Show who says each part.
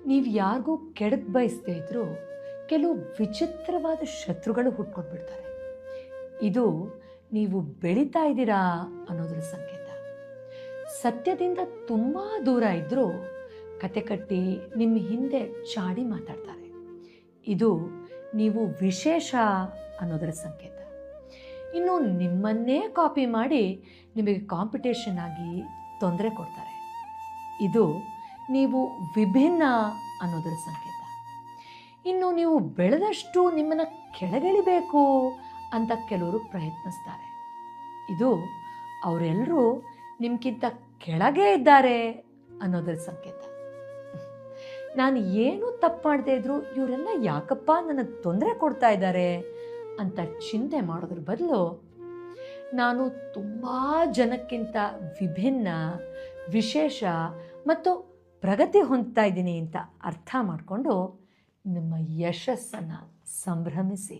Speaker 1: ನೀವು ಯಾರಿಗೂ ಕೆಡಕ್ ಬಯಸದೇ ಇದ್ದರೂ ಕೆಲವು ವಿಚಿತ್ರವಾದ ಶತ್ರುಗಳು ಹುಟ್ಕೊಂಡ್ಬಿಡ್ತಾರೆ. ಇದು ನೀವು ಬೆಳೀತಾ ಇದ್ದೀರಾ ಅನ್ನೋದ್ರ ಸಂಕೇತ. ಸತ್ಯದಿಂದ ತುಂಬ ದೂರ ಇದ್ದರೂ ಕತೆ ಕಟ್ಟಿ ನಿಮ್ಮ ಹಿಂದೆ ಚಾಡಿ ಮಾತಾಡ್ತಾರೆ. ಇದು ನೀವು ವಿಶೇಷ ಅನ್ನೋದರ ಸಂಕೇತ. ಇನ್ನು ನಿಮ್ಮನ್ನೇ ಕಾಪಿ ಮಾಡಿ ನಿಮಗೆ ಕಾಂಪಿಟೇಷನ್ ಆಗಿ ತೊಂದರೆ ಕೊಡ್ತಾರೆ. ಇದು ನೀವು ವಿಭಿನ್ನ ಅನ್ನೋದರ ಸಂಕೇತ. ಇನ್ನು ನೀವು ಬೆಳೆದಷ್ಟು ನಿಮ್ಮನ್ನು ಕೆಳಗಿಳಿಬೇಕು ಅಂತ ಕೆಲವರು ಪ್ರಯತ್ನಿಸ್ತಾರೆ. ಇದು ಅವರೆಲ್ಲರೂ ನಿಮ್ಗಿಂತ ಕೆಳಗೆ ಇದ್ದಾರೆ ಅನ್ನೋದರ ಸಂಕೇತ. ನಾನು ಏನೂ ತಪ್ಪು ಮಾಡದೇ ಇದ್ದರೂ ಇವರೆಲ್ಲ ಯಾಕಪ್ಪ ನನಗೆ ತೊಂದರೆ ಕೊಡ್ತಾ ಇದ್ದಾರೆ ಅಂತ ಚಿಂತೆ ಮಾಡೋದ್ರ ಬದಲು ನಾನು ತುಂಬ ಜನಕ್ಕಿಂತ ವಿಭಿನ್ನ, ವಿಶೇಷ ಮತ್ತು ಪ್ರಗತಿ ಹೊಂದ್ತಾ ಇದ್ದೀನಿ ಅಂತ ಅರ್ಥ ಮಾಡಿಕೊಂಡು ನಿಮ್ಮ ಯಶಸ್ಸನ್ನು ಸಂಭ್ರಮಿಸಿ.